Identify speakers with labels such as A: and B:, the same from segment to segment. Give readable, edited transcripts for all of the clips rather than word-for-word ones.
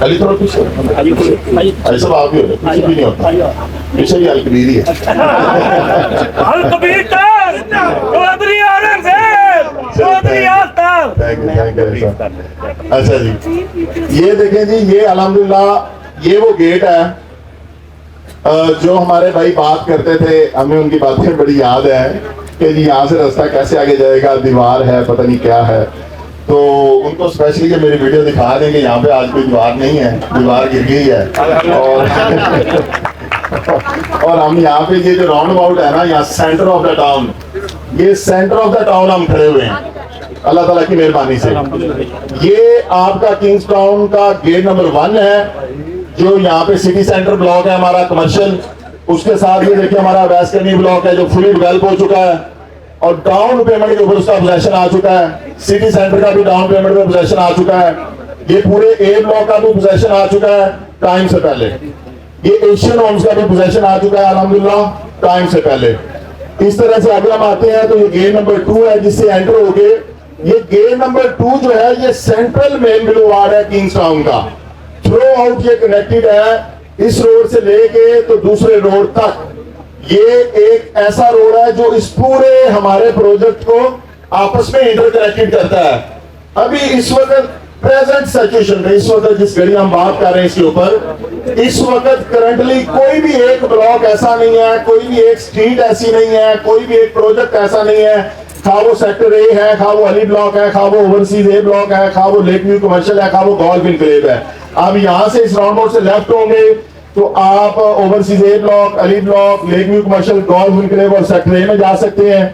A: अली थोड़ा पीछे ऐसा आप भी हो रहे पीछे भी नहीं होता पीछे भी अलकबीर ही है अच्छा जी ये देखें जी ये अल्हम्दुलिल्लाह ये वो गेट है जो हमारे भाई बात करते थे हमें उनकी बातें बड़ी याद है कि जी यहाँ से रास्ता कैसे आगे जाएगा दीवार है पता नहीं क्या है तो उनको स्पेशली कि मेरी वीडियो दिखा देंगे यहाँ पे आज कोई दीवार नहीं है दीवार गिर गई है और हम यहाँ पे ये जो राउंड अबाउट है ना यहाँ सेंटर ऑफ द टाउन ये सेंटर ऑफ द टाउन हम खड़े हुए हैं अल्लाह ताला की मेहरबानी से ये आपका किंग्स टाउन का गेट नंबर 1 है जो यहाँ पे सिटी सेंटर ब्लॉक है हमारा कमर्शियल उसके साथ ये देखिए हमारा वेस्टर्नी ब्लॉक है जो फुली डेवलप हो चुका है और डाउन पेमेंट के ऊपर उसका पोजेशन आ चुका है सिटी सेंटर का भी डाउन पेमेंट में पोजेशन आ चुका है ये पूरे ए ब्लॉक का भी पोजेशन आ चुका है टाइम से पहले ये एशियन होम्स का भी पोजेशन आ चुका है अल्हम्दुलिल्लाह टाइम से पहले इस तरह से अगर हम आते हैं तो ये गेट नंबर 2 है जिससे एंटर हो गए ये गेट नंबर 2 जो है ये सेंट्रल मेन बुलेवार्ड है किंग्स टाउन का थ्रू आउट ये कनेक्टेड है इस रोड से लेके तो दूसरे रोड तक ये एक ऐसा रोड है जो इस पूरे हमारे प्रोजेक्ट को आपस में इंटरकनेक्टेड करता है अभी इस वक्त प्रेजेंट सिचुएशन में इस वक्त जिस घड़ी हम बात कर रहे हैं इसके ऊपर इस वक्त करंटली कोई भी एक ब्लॉक ऐसा नहीं है कोई भी एक स्ट्रीट ऐसी नहीं है कोई भी एक प्रोजेक्ट ऐसा नहीं है खा वो सेक्टर ए है खा वो अली ब्लॉक है खा वो ओवरसीज ए ब्लॉक है खा वो लेक व्यू कमर्शियल है खा वो गोल्फ इनक्लेव है अब यहाँ से इस राउंड से लेफ्ट होंगे तो आप overseas A block Ali block lake view commercial golf enclave और सेक्टर ए में जा सकते हैं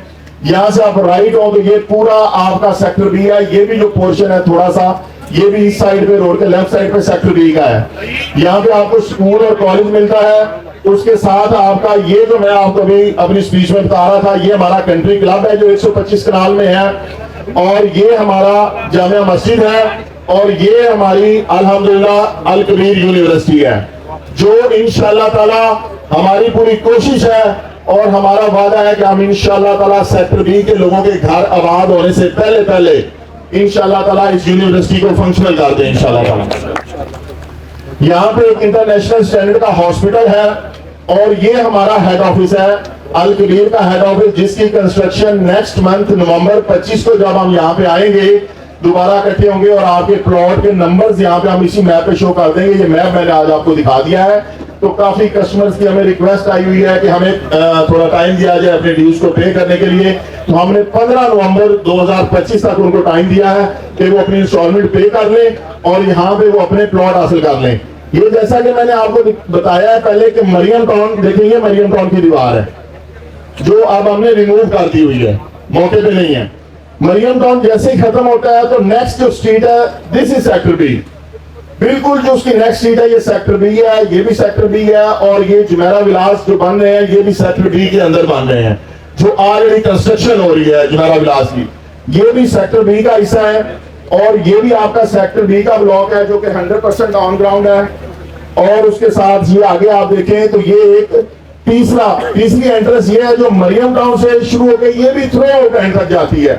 A: यहाँ से आप राइट हो तो ये पूरा आपका सेक्टर बी है ये भी जो पोर्शन है थोड़ा सा ये भी इस साइड पे रोड के लेफ्ट साइड पे सेक्टर बी का है यहाँ पे आपको स्कूल और कॉलेज मिलता है उसके साथ आपका ये जो मैं आपको अभी अपनी स्पीच में बता रहा था ये हमारा कंट्री क्लब है जो 125 कनाल में है और ये हमारा जामिया मस्जिद है और ये हमारी अल्हम्दुलिल्लाह अल कबीर यूनिवर्सिटी है जो इंशाअल्लाह ताला हमारी पूरी कोशिश है और हमारा वादा है कि हम इंशाअल्लाह ताला सेक्टर बी के लोगों के घर आबाद होने से पहले इंशाअल्लाह ताला इस यूनिवर्सिटी को फंक्शनल कर दें इंशाअल्लाह ताला यहाँ पे एक इंटरनेशनल स्टैंडर्ड का हॉस्पिटल है और ये हमारा हेड ऑफिस है अल कबीर का हेड ऑफिस जिसकी कंस्ट्रक्शन नेक्स्ट मंथ नवंबर 25 को जब हम यहाँ पे आएंगे दोबारा इकट्ठे होंगे और आपके प्लॉट के नंबर्स यहाँ पे हम इसी मैप पे शो कर देंगे ये मैप मैंने आज आपको दिखा दिया है तो काफी कस्टमर्स की हमें रिक्वेस्ट आई हुई है कि हमें थोड़ा टाइम दिया जाए अपने ड्यूज को पे करने के लिए तो हमने 15 नवंबर 2025 तक उनको टाइम दिया है कि वो अपनी इंस्टॉलमेंट पे कर लें और यहाँ पे वो अपने प्लॉट हासिल कर लें ये जैसा कि मैंने आपको बताया है पहले कि मरियम टाउन देखिए मरियम टाउन की दीवार है जो अब हमने रिमूव कर दी हुई है मौके पे नहीं है मरियम टाउन जैसे ही खत्म होता है तो नेक्स्ट जो स्ट्रीट है दिस इज सेक्टर बी बिल्कुल जो उसकी नेक्स्ट स्ट्रीट है ये सेक्टर बी है ये भी सेक्टर बी है और ये जुमेरा विलास जो बन रहे हैं ये भी सेक्टर बी के अंदर बन रहे हैं जो ऑलरेडी कंस्ट्रक्शन हो रही है जुमेरा विलास की ये भी सेक्टर बी का हिस्सा है और ये भी आपका सेक्टर बी का ब्लॉक है जो कि 100% ऑन ग्राउंड है और उसके साथ ये आगे आप देखें तो ये एक तीसरी एंट्रेंस ये है जो मरियम टाउन से शुरू होकर ये भी थ्रू आउट एंड तक जाती है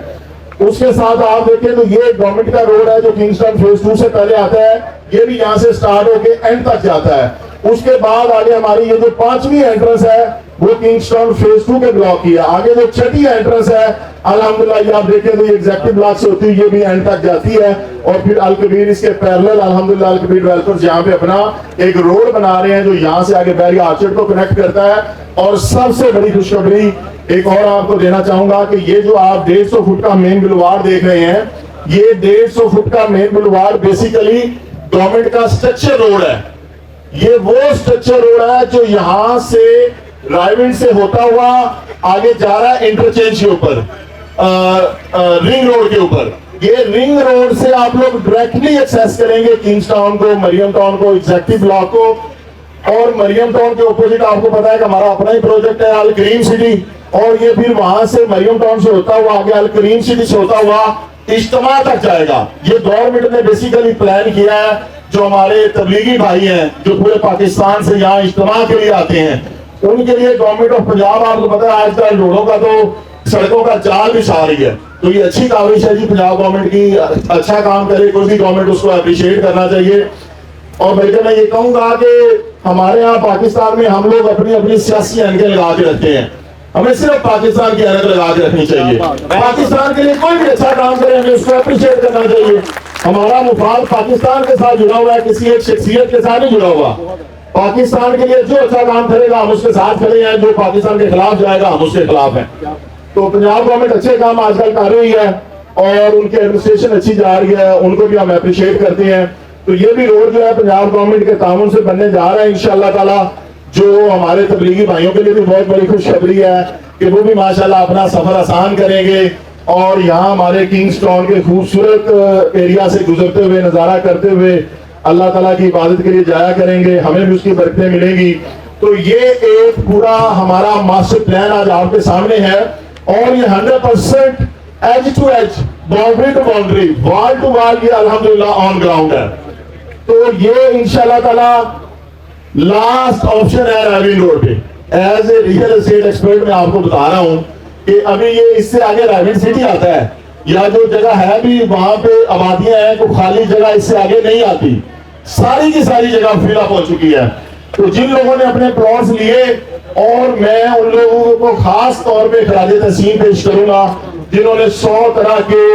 A: उसके साथ आप देखें तो ये गवर्नमेंट का रोड है जो किंगस्टन फेज 2 से पहले आता है ये भी यहाँ से स्टार्ट होकर एंड तक जाता है उसके बाद आगे हमारी ये जो 5वीं एंट्रेंस है वो किंगस्टन फेज 2 के ब्लॉक की है आगे जो 6ठी एंट्रेंस है अल्हम्दुलिल्लाह ये आप देखें तो ये एग्जेक्टिव ब्लॉक से होती है ये भी एंड तक जाती है और फिर अल कबीर इसके पैरेलल अल्हम्दुलिल्लाह अल कबीर डेवलपर्स यहाँ पे अपना एक रोड बना रहे हैं जो यहाँ से आगे बैरी आर्चर्ड को कनेक्ट करता है और सबसे बड़ी खुशखबरी एक और आपको देना चाहूंगा कि ये जो आप 150 फुट का मेन बुलेवार्ड देख रहे हैं ये 150 फुट का मेन बुलेवार्ड बेसिकली गवर्नमेंट का स्ट्रक्चर रोड है ये वो स्ट्रक्चर रोड है जो यहाँ से रायविंड से होता हुआ आगे जा रहा है इंटरचेंज के ऊपर रिंग रोड के ऊपर ये रिंग रोड से आप लोग डायरेक्टली एक्सेस करेंगे किंग्स टाउन को मरियम टाउन को एग्जेक्टिव ब्लॉक को और मरियम टाउन के ऑपोजिट आपको पता है कि हमारा अपना ही प्रोजेक्ट है अल करीम सिटी और ये फिर वहां से मरियम टाउन से होता हुआ आगे अल करीम सिटी से होता हुआ इज्तिमा तक जाएगा ये गवर्नमेंट ने बेसिकली प्लान किया है जो हमारे तबलीगी भाई हैं जो पूरे पाकिस्तान से यहाँ इज्तिमा के लिए आते हैं उनके लिए गवर्नमेंट ऑफ पंजाब आपको पता है आजकल रोडों का तो सड़कों का जाल बिछा रही है तो ये अच्छी काविश है जी पंजाब गवर्नमेंट की अच्छा काम करे कोई भी गवर्नमेंट उसको अप्रिशिएट करना चाहिए और बल्कि मैं ये कहूंगा कि हमारे यहाँ पाकिस्तान में हम लोग अपनी अपनी सियासी एंगल लगा के रखते हैं। हमें सिर्फ पाकिस्तान की एंगल लगा के रखनी चाहिए। पाकिस्तान के लिए कोई भी अच्छा काम करे हमें उसको अप्रिशिएट करना चाहिए। हमारा मुफाद पाकिस्तान के साथ जुड़ा हुआ है, किसी एक शख्सियत के साथ नहीं जुड़ा हुआ। पाकिस्तान के लिए जो अच्छा काम करेगा हम उसके साथ खड़े हैं, जो पाकिस्तान के खिलाफ जाएगा हम उसके खिलाफ हैं। तो पंजाब गवर्नमेंट अच्छे काम आजकल कर रही है और उनकी एडमिनिस्ट्रेशन अच्छी जा रही है, उनको भी हम अप्रिशिएट करते हैं। तो ये भी रोड जो है पंजाब गवर्नमेंट के ताउन से बनने जा रहा है इंशाअल्लाह ताला, जो हमारे तबलीगी भाइयों के लिए भी बहुत बड़ी खुशखबरी है कि वो भी माशाल्लाह अपना सफर आसान करेंगे और यहाँ हमारे किंग्स टाउन के खूबसूरत एरिया से गुजरते हुए नजारा करते हुए अल्लाह ताला की इबादत के लिए जाया करेंगे, हमें भी उसकी बरकतें मिलेंगी। तो ये एक पूरा हमारा मास्टर प्लान आज आपके सामने है और ये 100% edge to edge, boundary to boundary, wall to wall ये अल्हम्दुलिल्लाह ऑन ग्राउंड है। तो ये इंशाल्लाह ताला लास्ट ऑप्शन है रायवीन रोड पे। As a real estate expert मैं आपको बता रहा हूं कि अभी ये इससे आगे रायवीन सिटी आता है या जो जगह है भी वहां पे आबादियां हैं, तो खाली जगह इससे आगे नहीं आती, सारी की सारी जगह फिल अप हो चुकी है। तो जिन लोगों ने अपने प्लॉट्स लिए और मैं उन लोगों को खास तौर पे खराज तहसीन पेश करूंगा जिन्होंने 100 तरह के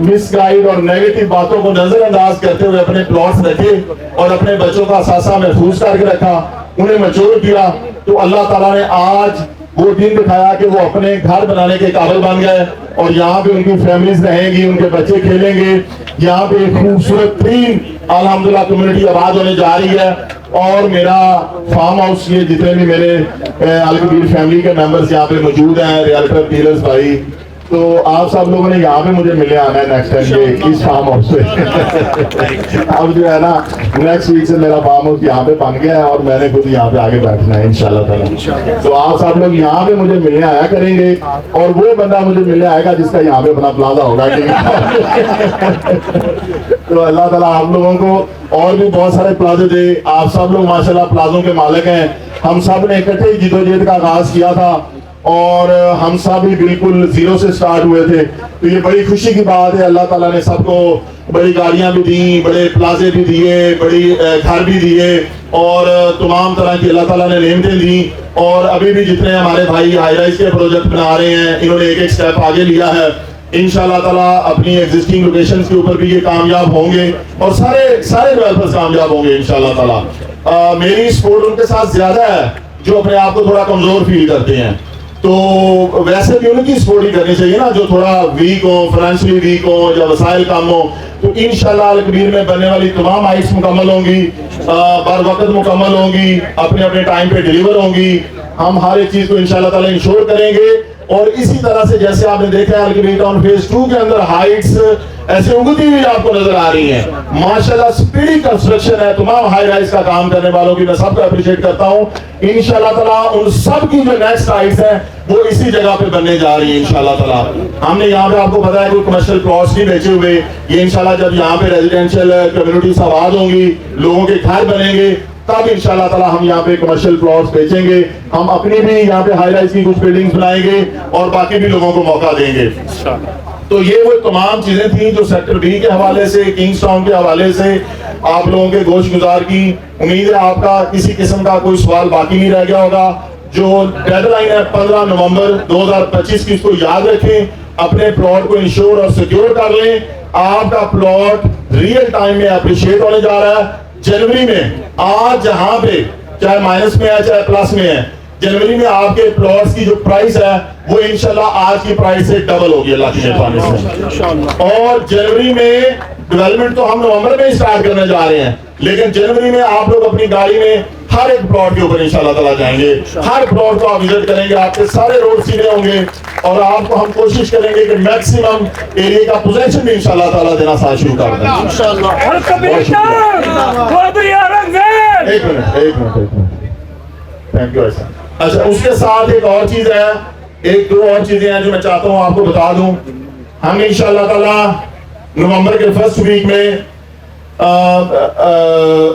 A: मिसगाइड और नेगेटिव बातों को नजरअंदाज करते हुए अपने प्लॉट्स रखे और अपने बच्चों का सासा महफूज करके रखा, उन्हें मैच्योर किया। तो अल्लाह ताला ने आज वो दिन दिखाया कि वो अपने घर बनाने के काबिल बन गए और यहाँ पे उनकी फैमिलीज रहेंगी, उनके बच्चे खेलेंगे। यहाँ पे एक खूबसूरत तीन अल्हम्दुलिल्लाह कम्युनिटी आबाद होने जा रही है और मेरा फार्म हाउस, ये जितने भी मेरे अलकबीर फैमिली के मेंबर्स यहाँ पे मौजूद हैं, रियल्टर डीलर्स भाई, तो आप सब लोगों ने यहाँ पे मुझे मिले आना है नेक्स्ट टाइम के इस फार्म हाउस पे। अब जो है ना नेक्स्ट वीक से मेरा फार्म हाउस यहाँ पे बन गया है और मैंने खुद यहाँ पे आगे बैठना है इंशाल्लाह ताला। तो आप सब लोग यहाँ पे मुझे मिलने आया करेंगे और वो बंदा मुझे मिलने आएगा जिसका यहाँ पे अपना प्लाजा होगा। तो अल्लाह ताला आप लोगों को और भी बहुत सारे प्लाजे दे। आप सब लोग माशाल्लाह प्लाजों के मालिक हैं। हम सब ने इकट्ठे जिदोजहद का आगाज किया था और हम सब भी बिल्कुल जीरो से स्टार्ट हुए थे। तो ये बड़ी खुशी की बात है, अल्लाह ताला ने सबको बड़ी गाड़ियां भी दी, बड़े प्लाजे भी दिए, बड़ी घर भी दिए और तमाम तरह की अल्लाह ताला ने नेमतें दी। और अभी भी जितने हमारे भाई हाई राइज के प्रोजेक्ट बना रहे हैं, इन्होंने एक एक स्टेप आगे लिया है। इंशाल्लाह ताला अपनी एग्जिस्टिंग लोकेशंस के ऊपर भी ये कामयाब होंगे और सारे डेवलपर्स कामयाब होंगे इंशाल्लाह ताला। मेरी सपोर्ट उनके साथ ज्यादा है जो अपने आप को थोड़ा कमजोर फील करते हैं। तो वैसे भी उनकी सपोर्ट ही करनी चाहिए ना, जो थोड़ा वीक हो, फाइनेंशियली वीक हो या वसाइल कम हो। तो इंशाल्लाह अलकबीर में बनने वाली तमाम आइट्स मुकम्मल होंगी, बर वक्त मुकम्मल होंगी, अपने अपने टाइम पे डिलीवर होंगी। हम हर एक चीज को इंशाल्लाह ताला इंश्योर करेंगे और इसी तरह से जैसे आपने देखा है अलकबीर टाउन फेज 2 के अंदर हाइट्स ऐसे उगती हुई आपको नजर आ रही हैं। माशाल्लाह स्पीडी कंस्ट्रक्शन है। तमाम हाई राइज का काम करने वालों की मैं सबको अप्रिशिएट करता हूं। इंशाल्लाह ताला उन सब की जो नेक्स्ट हाइट्स है वो इसी जगह पे बनने जा रही है इंशाल्लाह ताला। हमने यहाँ पे आपको पता है कोई कमर्शियल प्लॉट्स नहीं बेचे हुए। ये इंशाल्लाह जब यहाँ पे रेजिडेंशियल कम्युनिटीज आबाद होंगी, लोगों के घर बनेंगे, तब इंशाल्लाह ताला हम यहाँ पे कमर्शियल प्लॉट्स बेचेंगे। हम अपनी भी यहाँ पे हाई राइज की कुछ बिल्डिंग्स बनाएंगे और बाकी भी लोगों को मौका देंगे। तो ये वो तमाम चीजें थी जो सेक्टर बी के हवाले से, किंग्स टाउन के हवाले से आप लोगों के गोश गुजार की। उम्मीद है आपका किसी किस्म का कोई सवाल बाकी नहीं रह गया होगा। जो डेडलाइन है 15 नवंबर 2025 की, इसको याद रखें। अपने प्लॉट को इंश्योर और सिक्योर कर लें। आपका प्लॉट रियल टाइम में अप्रिशिएट होने जा रहा है। जनवरी में आज जहां पे चाहे माइनस में है चाहे प्लस में है, जनवरी में आपके प्लॉट्स की जो प्राइस है वो इंशाल्लाह आज की प्राइस से डबल होगी अल्लाह की मेहरबानी से। और जनवरी में डेवलपमेंट तो हम नवंबर में ही स्टार्ट करने जा रहे हैं, लेकिन जनवरी में आप लोग अपनी गाड़ी में हर एक प्लॉट के ऊपर इंशाल्लाह ताला जाएंगे। हर प्लॉट को आप विजिट करेंगे, आपके सारे रोड सीधे होंगे और आपको हम कोशिश करेंगे कि मैक्सिमम एरिया का पोजेशन भी इंशाल्लाह ताला देना साथ शुरू कर दें इंशाल्लाह। एक मिनट थैंक यू। अच्छा, उसके साथ एक और चीज है, एक दो और चीजें हैं जो मैं चाहता हूं आपको बता दूं। हम इंशाल्लाह ताला नवंबर के फर्स्ट वीक में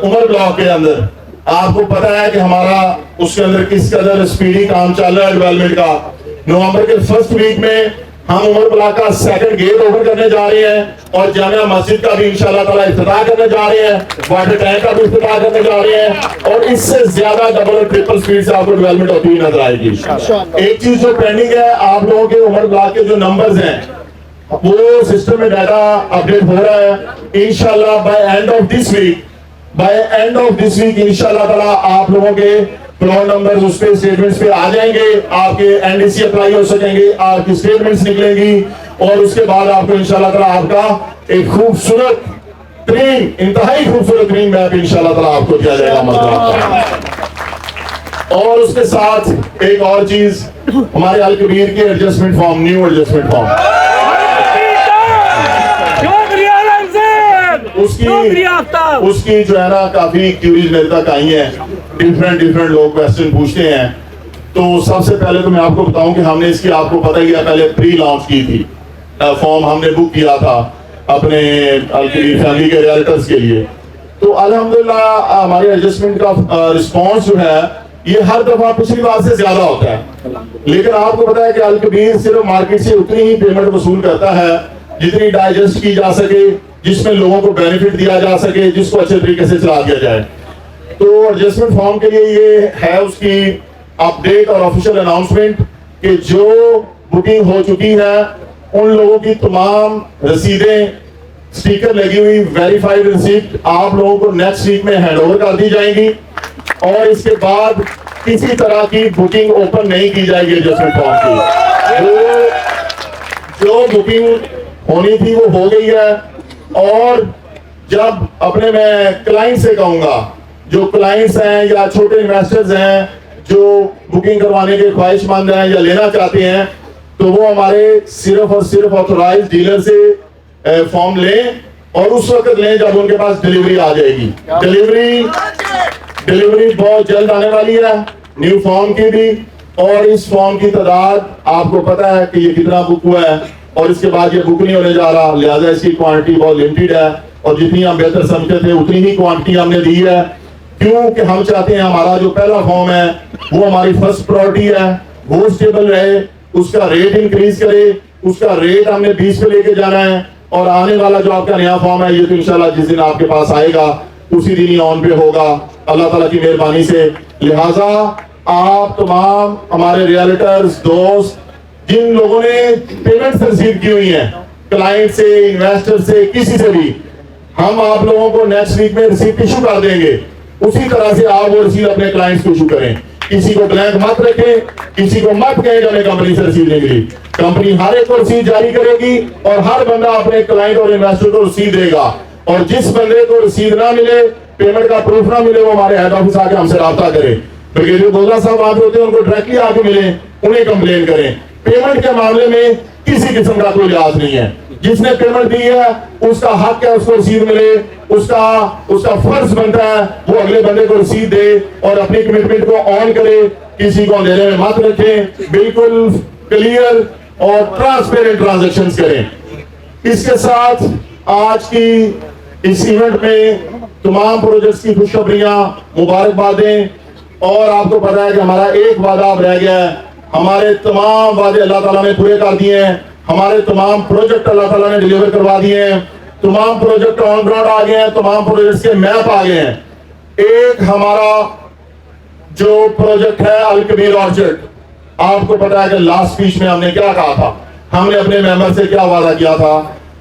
A: उमर ब्लॉक के अंदर, आपको पता है कि हमारा उसके अंदर किस कदर स्पीडी काम चल रहा है डेवलपमेंट का। नवंबर के फर्स्ट वीक में हम उमर ब्लॉक का सेकंड गेट ओपन करने जा रहे हैं और जामिया मस्जिद का भी इंशाल्लाह ताला इफ्तिताह करने जा रहे हैं, वाटर टैंक का भी इफ्तिताह करने जा रहे हैं और इससे ज्यादा डबल और ट्रिपल स्पीड से आपको डेवलपमेंट होती हुई नजर आएगी। एक चीज जो पेंडिंग है, आप लोगों के उमर ब्लॉक के जो नंबर्स हैं वो सिस्टम में डाटा अपडेट हो रहा है। इंशाल्लाह by end of this week इंशाल्लाह ताला आप लोगों के प्लॉट नंबर्स उस पे स्टेटमेंट्स पे आ जाएंगे, आपके एनडीसी अप्लाई हो सकेंगे, आपकी स्टेटमेंट्स निकलेंगी और उसके बाद आपको इंशाल्लाह ताला आपका एक खूबसूरत तरीन, इंतहाई खूबसूरत तरीन मैप इंशाल्लाह ताला आपको दिया जाएगा मतलब। और उसके साथ एक और चीज, हमारे अल कबीर के adjustment form, new adjustment form, उसकी जो है ना काफी क्यूरीज मेरे तक आई है, डिफरेंट लोग क्वेश्चन पूछते हैं। तो सबसे पहले तो मैं आपको बताऊं कि हमने इसकी, आपको पता ही है, पहले प्री लॉन्च की थी, फॉर्म हमने बुक किया था अपने अल कबीर फैमिली के रियल्टर्स के लिए। तो अल्हम्दुलिल्लाह हमारे एडजस्टमेंट का रिस्पॉन्स जो है ये हर दफा पिछली बार से ज्यादा होता है। लेकिन आपको पता है कि अल कबीर सिर्फ मार्केट से उतनी ही पेमेंट वसूल करता है जितनी डाइजेस्ट की जा सके, जिसमें लोगों को बेनिफिट दिया जा सके, जिसको अच्छे तरीके से चला दिया जाए। तो एडजस्टमेंट फॉर्म के लिए ये है उसकी अपडेट और ऑफिशियल अनाउंसमेंट कि जो बुकिंग हो चुकी है उन लोगों की तमाम रसीदें, स्टिकर लगी हुई वेरीफाइड रिसीप्ट आप लोगों को नेक्स्ट वीक में हैंडओवर कर दी जाएंगी और इसके बाद किसी तरह की बुकिंग ओपन नहीं की जाएगी एडजस्टमेंट फॉर्म की। जो बुकिंग होनी थी वो हो गई है। और जब अपने मैं क्लाइंट से कहूंगा, जो क्लाइंट्स हैं या छोटे इन्वेस्टर्स हैं जो बुकिंग करवाने के ख्वाहिशमंद हैं या लेना चाहते हैं, तो वो हमारे सिर्फ और सिर्फ ऑथोराइज्ड डीलर से फॉर्म लें और उस वक्त लें जब उनके पास डिलीवरी आ जाएगी। डिलीवरी बहुत जल्द आने वाली है न्यू फॉर्म की भी, और इस फॉर्म की तादाद आपको पता है कि ये कितना बुक हुआ है और इसके बाद ये बुक नहीं होने जा रहा, लिहाजा इसकी क्वांटिटी बहुत लिमिटेड है और जितनी हम बेहतर समझते थे उतनी ही क्वांटिटी हमने दी है। क्योंकि हम चाहते हैं हमारा जो पहला फॉर्म है वो हमारी फर्स्ट प्रायोरिटी है, वो स्टेबल रहे, उसका रेट इंक्रीज करे, उसका रेट हमने 20 पे लेके जाना है। और आने वाला जो आपका नया फॉर्म है ये तो इंशाल्लाह जिस दिन आपके पास आएगा उसी दिन ही ऑन पे होगा अल्लाह ताला की मेहरबानी से। लिहाजा आप तमाम हमारे रियल्टर्स दोस्त जिन लोगों ने पेमेंट्स रिसीव की हुई हैं, क्लाइंट से, इन्वेस्टर से, किसी से भी, हम आप लोगों को नेक्स्ट वीक में रिसीप्ट इशू कर देंगे। उसी तरह से आप वो रिसीप्ट अपने क्लाइंट्स को इशू करें, किसी को ब्लैंक मत रखें, किसी को मत कहें कि हमें कंपनी से रिसीप्ट नहीं मिली। कंपनी हर एक को रिसीप्ट जारी करेगी और हर बंदा अपने क्लाइंट और इन्वेस्टर को रिसीप्ट देगा। और जिस बंदे को रिसीप्ट ना मिले, पेमेंट का प्रूफ ना मिले, वो हमारे हेड ऑफिस आके हमसे राब्ता करे। ब्रिगेडियर गोदरा साहब आते होते हैं, उनको डायरेक्टली आके मिले, उन्हें कंप्लेन करें। पेमेंट के मामले में किसी किस्म का कोई लिहाज नहीं है, जिसने पेमेंट दी है उसका हक है उसको रसीद मिले, उसका फर्ज बनता है वो अगले बंदे को रसीद दे और अपनी कमिटमेंट को ऑन करे, किसी को अंधेरे में मत रखें, बिल्कुल क्लियर और ट्रांसपेरेंट ट्रांजैक्शंस करें। इसके साथ आज की इस इवेंट में तमाम प्रोजेक्ट्स की खुशखबरियां, मुबारकबादें, और आपको पता है कि हमारा एक वादा अब रह गया है। हमारे तमाम वादे अल्लाह ताला ने पूरे कर दिए हैं, हमारे तमाम प्रोजेक्ट अल्लाह ताला ने डिलीवर करवा दिए हैं, तमाम प्रोजेक्ट ऑन ग्राउंड आ गए हैं, तमाम प्रोजेक्ट्स के मैप आ गए हैं। एक हमारा जो प्रोजेक्ट है अल कबीर ऑर्चर्ड, आपको पता है कि लास्ट स्पीच में हमने क्या कहा था, हमने अपने मेंबर से क्या वादा किया था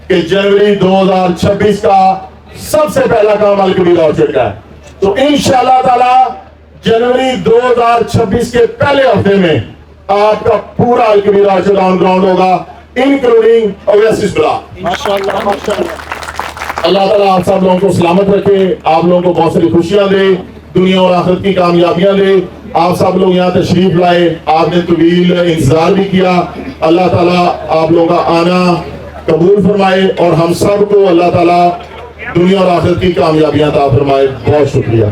A: कि जनवरी 2026 का सबसे पहला काम अल कबीर ऑर्चर्ड का है। तो इंशाअल्लाह ताला जनवरी 2026 के पहले हफ्ते में आपका पूरा अल कबीर ऑर्चर्ड ऑन ग्राउंड होगा, इंक्लूडिंग ओएसिस ब्लॉक। अल्लाह ताला आप सब लोगों को सलामत रखे, आप लोगों को बहुत सारी खुशियां दे, दुनिया और आखिरत की कामयाबियां दे। आप सब लोग यहाँ तशरीफ लाए, आपने तवील इंतजार भी किया, अल्लाह ताला आप लोगों का आना कबूल फरमाए और हम सब को अल्लाह ताला दुनिया और आखिरत की कामयाबियां अता फरमाए। बहुत शुक्रिया।